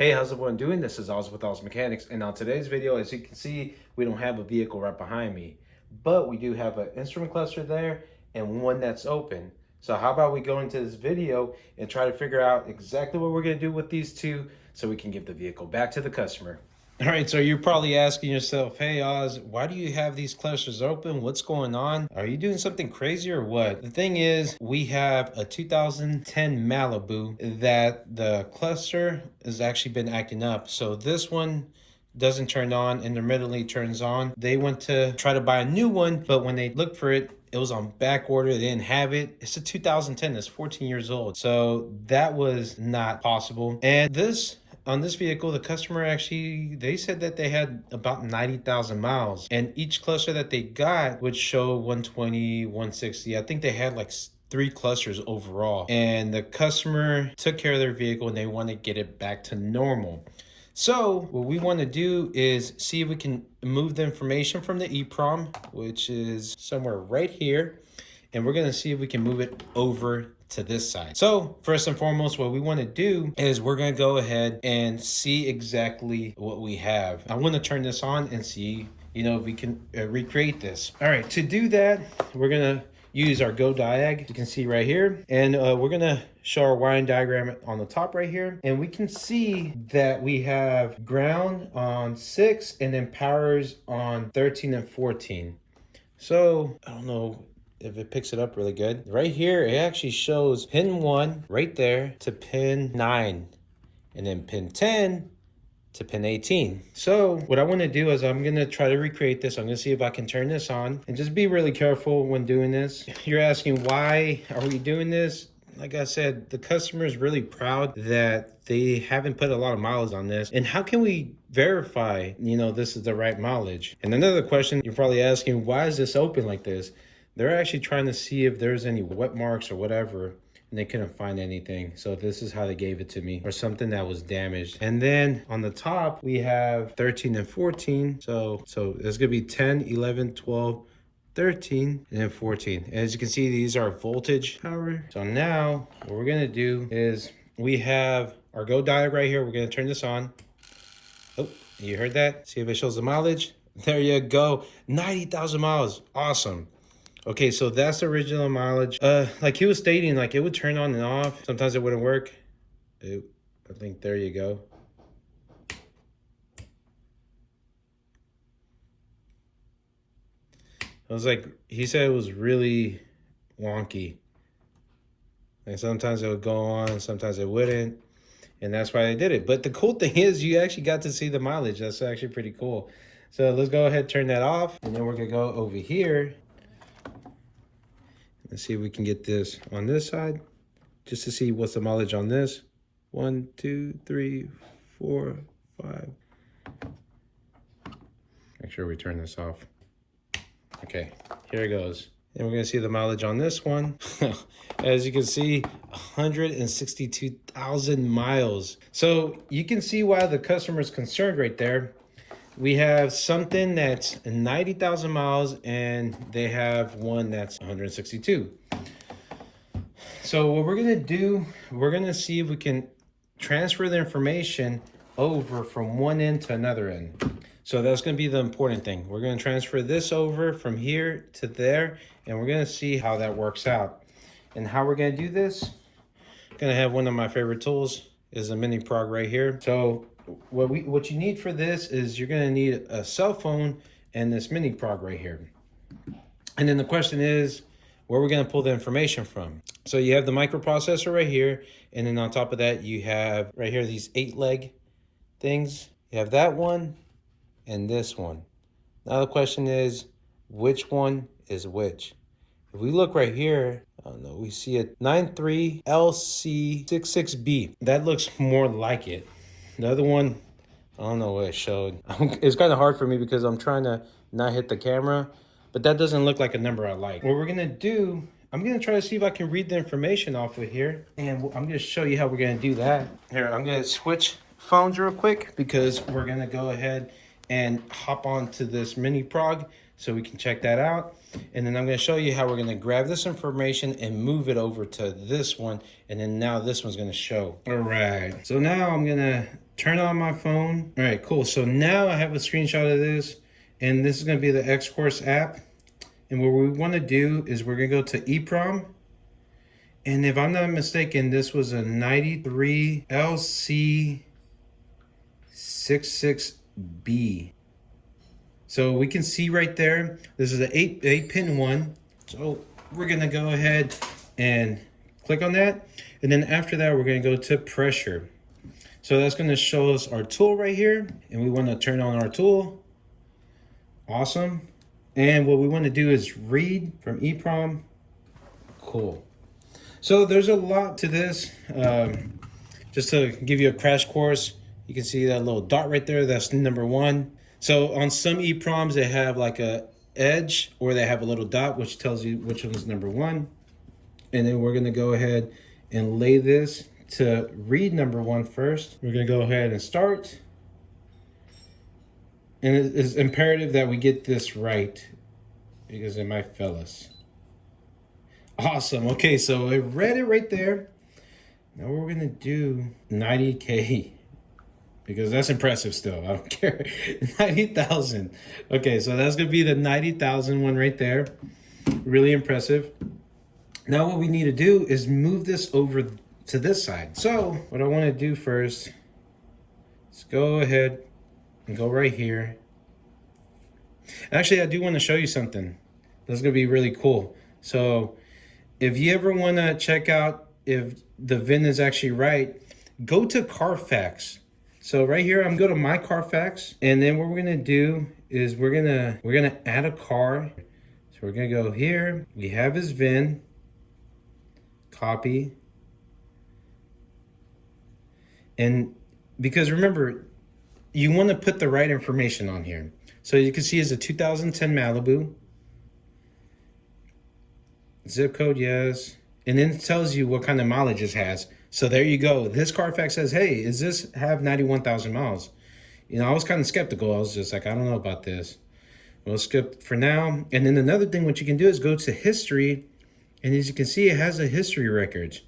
Hey, how's everyone doing? This is Oz with Oz Mechanics, and on today's video, as you can see, we don't have a vehicle right behind me, but we do have an instrument cluster there and one that's open. So how about we go into this video and try to figure out exactly what we're going to do with these two so we can give the vehicle back to the customer. All right, so you're probably asking yourself, hey Oz, why do you have these clusters open? What's going on? Are you doing something crazy or what? The thing is, we have a 2010 Malibu that the cluster has actually been acting up. So this one doesn't turn on, intermittently turns on. They went to try to buy a new one, but when they looked for it, it was on back order. They didn't have it. It's a 2010. It's 14 years old. So that was not possible. And on this vehicle, the customer actually, they said that they had about 90,000 miles. And each cluster that they got would show 120, 160. I think they had like 3 clusters overall. And the customer took care of their vehicle and they want to get it back to normal. So what we want to do is see if we can move the information from the EEPROM, which is somewhere right here. And we're going to see if we can move it over to this side. So first and foremost, what we want to do is we're going to go ahead and see exactly what we have. I want to turn this on and see, if we can recreate this. All right, to do that, we're going to use our go diag. You can see right here, and we're going to show our wiring diagram on the top right here. And we can see that we have ground on 6 and then powers on 13 and 14. So I don't know if it picks it up really good. Right here, it actually shows pin 1 right there to pin 9, and then pin 10 to pin 18. So what I want to do is I'm going to try to recreate this. I'm going to see if I can turn this on, and just be really careful when doing this. You're asking, why are we doing this? Like I said, the customer is really proud that they haven't put a lot of mileage on this. And how can we verify, this is the right mileage? And another question you're probably asking, why is this open like this? They're actually trying to see if there's any wet marks or whatever, and they couldn't find anything. So this is how they gave it to me, or something that was damaged. And then on the top, we have 13 and 14. So it's gonna be 10, 11, 12, 13, and then 14. And as you can see, these are voltage power. So now what we're gonna do is we have our go diag right here. We're gonna turn this on. Oh, you heard that? See if it shows the mileage. There you go, 90,000 miles, awesome. Okay, so that's the original mileage. Like he was stating, like it would turn on and off. Sometimes it wouldn't work. I think there you go. I was like, he said it was really wonky. And sometimes it would go on, sometimes it wouldn't. And that's why I did it. But the cool thing is you actually got to see the mileage. That's actually pretty cool. So let's go ahead and turn that off. And then we're gonna go over here. Let's see if we can get this on this side, just to see what's the mileage on this. 1, 2, 3, 4, 5. Make sure we turn this off. Okay, here it goes. And we're gonna see the mileage on this one. As you can see, 162,000 miles. So you can see why the customer is concerned right there. We have something that's 90,000 miles and they have one that's 162. So what we're gonna do, we're gonna see if we can transfer the information over from one end to another end. So that's gonna be the important thing. We're gonna transfer this over from here to there, and we're gonna see how that works out. And how we're gonna do this, I'm gonna have one of my favorite tools is a mini prog right here. So what you need for this is you're going to need a cell phone and this mini prog right here. And then the question is, where we're going to pull the information from. So you have the microprocessor right here, and then on top of that you have right here these 8-leg things. You have that one and this one. Now the question is, which one is which? If we look right here, I don't know, we see a 93LC66B. That looks more like it. The other one, I don't know what it showed. It's kind of hard for me because I'm trying to not hit the camera, but that doesn't look like a number I like. What we're gonna do, I'm gonna try to see if I can read the information off of here, and I'm gonna show you how we're gonna do that. Here, I'm gonna switch phones real quick because we're gonna go ahead and hop onto this mini prog so we can check that out. And then I'm going to show you how we're going to grab this information and move it over to this one. And then now this one's going to show. All right. So now I'm going to turn on my phone. All right, cool. So now I have a screenshot of this. And this is going to be the X-Course app. And what we want to do is we're going to go to EEPROM. And if I'm not mistaken, this was a 93 LC66B. So we can see right there, this is an 8-pin one. So we're gonna go ahead and click on that. And then after that, we're gonna go to pressure. So that's gonna show us our tool right here. And we wanna turn on our tool. Awesome. And what we wanna do is read from EEPROM. Cool. So there's a lot to this. Just to give you a crash course, you can see that little dot right there, that's number 1. So on some EEPROMs, they have like a edge or they have a little dot, which tells you which one is number 1. And then we're gonna go ahead and lay this to read number 1 first. We're gonna go ahead and start. And it is imperative that we get this right because it might fail us. Awesome, okay, so I read it right there. Now what we're gonna do, 90K. Because that's impressive still, I don't care. 90,000. Okay, so that's gonna be the 90,000 one right there. Really impressive. Now what we need to do is move this over to this side. So what I wanna do first is go ahead and go right here. Actually, I do wanna show you something. That's gonna be really cool. So if you ever wanna check out if the VIN is actually right, go to Carfax. So right here, I'm going to my Carfax, and then what we're gonna do is we're gonna add a car. So we're gonna go here. We have his VIN. Copy. And because remember, you want to put the right information on here. So you can see it's a 2010 Malibu. Zip code, yes. And then it tells you what kind of mileage it has. So there you go. This Carfax says, hey, does this have 91,000 miles? You know, I was kind of skeptical. I was just like, I don't know about this. We'll skip for now. And then another thing, what you can do is go to history. And as you can see, it has a history records.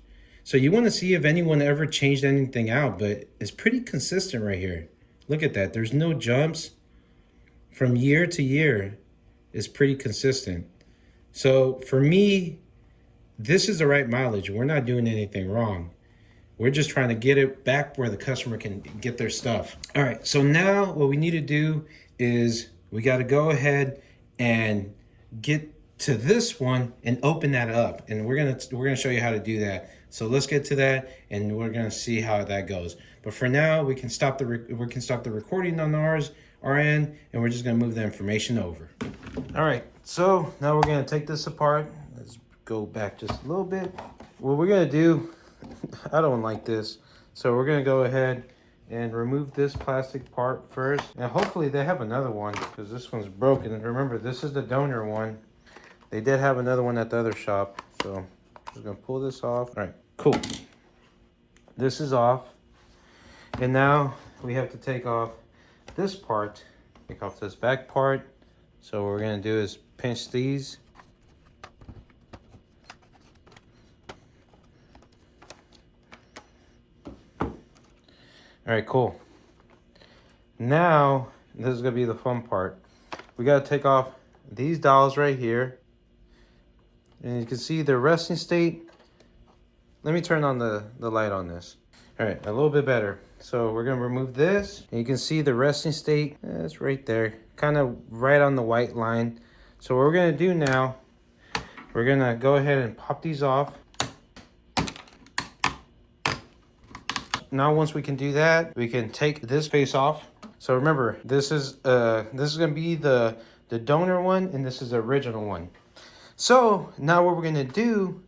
So you want to see if anyone ever changed anything out, but it's pretty consistent right here. Look at that. There's no jumps from year to year. It's pretty consistent. So for me, this is the right mileage. We're not doing anything wrong. We're just trying to get it back where the customer can get their stuff. All right, so now what we need to do is we got to go ahead and get to this one and open that up. And we're gonna show you how to do that. So let's get to that and we're gonna see how that goes. But for now, we can stop the recording on our end, and we're just gonna move the information over. All right, so now we're gonna take this apart. Let's go back just a little bit. What we're gonna do, I don't like this. So we're gonna go ahead and remove this plastic part first. And hopefully they have another one because this one's broken. And remember, this is the donor one. They did have another one at the other shop. So I'm just gonna pull this off. All right, cool. This is off. And now we have to take off this part. Take off this back part. So what we're gonna do is pinch these. All right, cool. Now, this is gonna be the fun part. We gotta take off these dowels right here. And you can see the resting state. Let me turn on the light on this. All right, a little bit better. So we're gonna remove this. And you can see the resting state, it's right there. Kind of right on the white line. So what we're gonna do now, we're gonna go ahead and pop these off. Now once we can do that, we can take this face off. So remember, this is gonna be the donor one, and this is the original one. So now what we're gonna do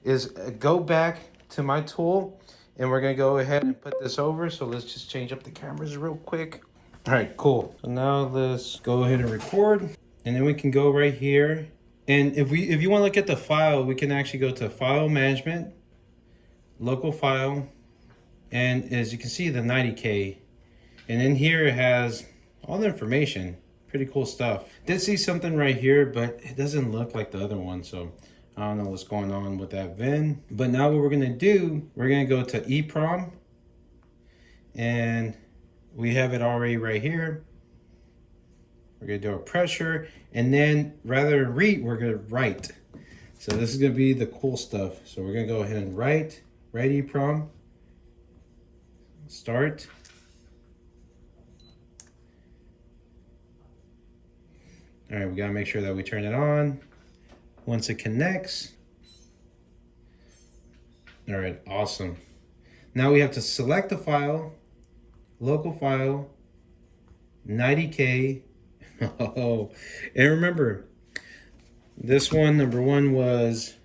is go back to my tool, and we're gonna go ahead and put this over. So let's just change up the cameras real quick. All right, cool. So now let's go ahead and record, and then we can go right here. And if you want to look at the file, we can actually go to File Management, Local File. And as you can see, the 90K. And in here it has all the information, Pretty cool stuff. Did see something right here, but it doesn't look like the other one, so I don't know what's going on with that VIN. But now what we're gonna do, we're gonna go to EEPROM, and we have it already right here. We're gonna do a pressure, and then rather than read, we're gonna write. So this is gonna be the cool stuff. So we're gonna go ahead and write EEPROM, start. All right, we gotta make sure that we turn it on. Once it connects. All right, awesome. Now we have to select the file, local file, 90K. Oh, and remember, this one, number one, was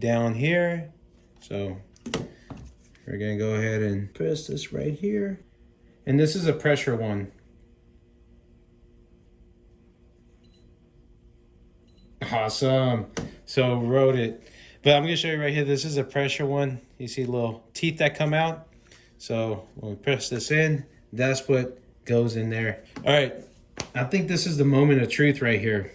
down here. So we're gonna go ahead and press this right here. And this is a pressure one. Awesome. So wrote it. But I'm gonna show you right here, this is a pressure one. You see little teeth that come out. So when we press this in, that's what goes in there. All right, I think this is the moment of truth right here.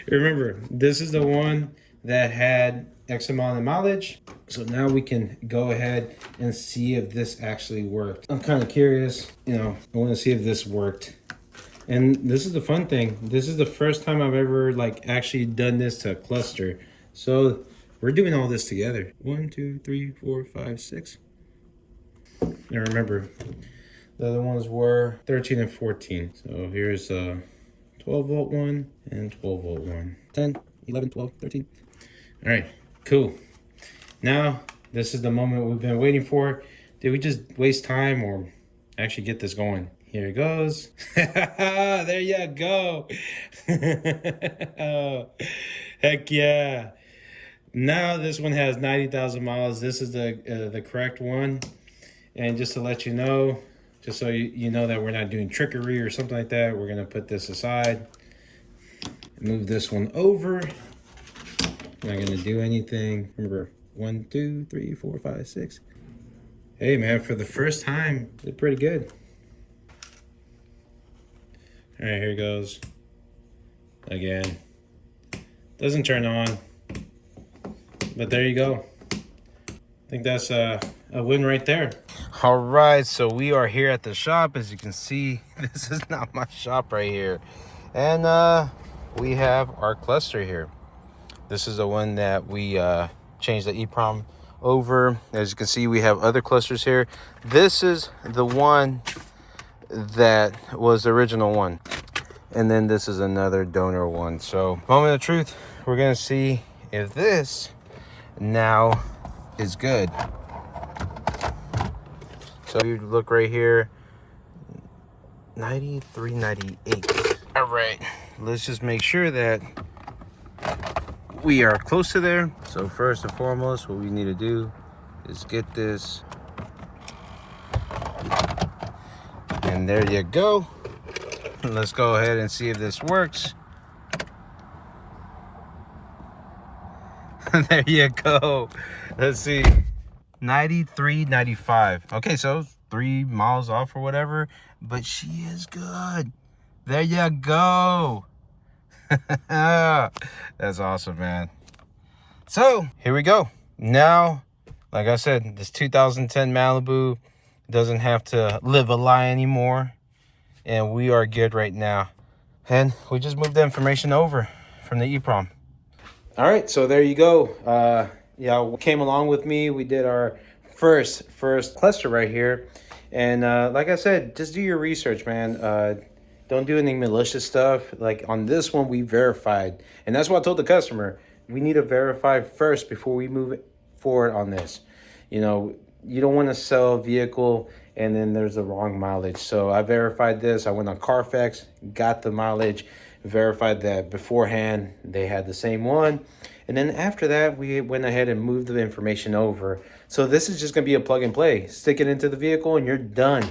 Remember, this is the one that had X amount of mileage. So now we can go ahead and see if this actually worked. I'm kind of curious, you know, I want to see if this worked. And this is the fun thing. This is the first time I've ever like actually done this to a cluster. So we're doing all this together. 1, 2, 3, 4, 5, 6. And remember, the other ones were 13 and 14. So here's a 12 volt one and 12 volt one. 10, 11, 12, 13. All right, cool. Now, this is the moment we've been waiting for. Did we just waste time or actually get this going? Here it goes. There you go. Oh, heck yeah. Now this one has 90,000 miles. This is the correct one. And just to let you know, just so you know that we're not doing trickery or something like that, we're gonna put this aside. Move this one over. Not gonna do anything. Remember, 1, 2, 3, 4, 5, 6. Hey man, for the first time, did pretty good. All right, here it goes. Again, doesn't turn on, but there you go. I think that's a win right there. All right, so we are here at the shop. As you can see, this is not my shop right here. And we have our cluster here. This is the one that we changed the EEPROM over. As you can see, we have other clusters here. This is the one that was the original one. And then this is another donor one. So moment of truth, we're gonna see if this now is good. So you look right here, 93, 98. All right, let's just make sure that we are close to there. So first and foremost, what we need to do is get this. And there you go. Let's go ahead and see if this works. There you go. Let's see. 93, 95. Okay, so 3 miles off or whatever, but she is good. There you go. That's awesome, man. So here we go. Now, like I said, this 2010 Malibu doesn't have to live a lie anymore. And we are good right now. And we just moved the information over from the EEPROM. All right, so there you go. Yeah, came along with me. We did our first cluster right here. And like I said, just do your research, man. Don't do any malicious stuff. Like on this one, we verified. And that's what I told the customer. We need to verify first before we move forward on this. You know, you don't want to sell a vehicle and then there's the wrong mileage. So I verified this. I went on Carfax, got the mileage, verified that beforehand they had the same one. And then after that, we went ahead and moved the information over. So this is just gonna be a plug and play. Stick it into the vehicle and you're done.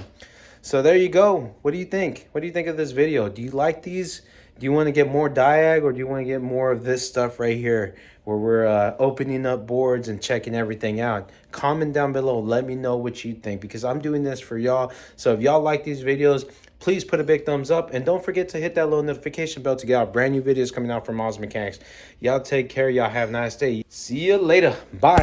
So there you go. What do you think? What do you think of this video? Do you like these? Do you want to get more diag, or do you want to get more of this stuff right here where we're opening up boards and checking everything out? Comment down below. Let me know what you think, because I'm doing this for y'all. So if y'all like these videos, please put a big thumbs up. And don't forget to hit that little notification bell to get our brand new videos coming out from Oz Mechanics. Y'all take care. Y'all have a nice day. See you later. Bye.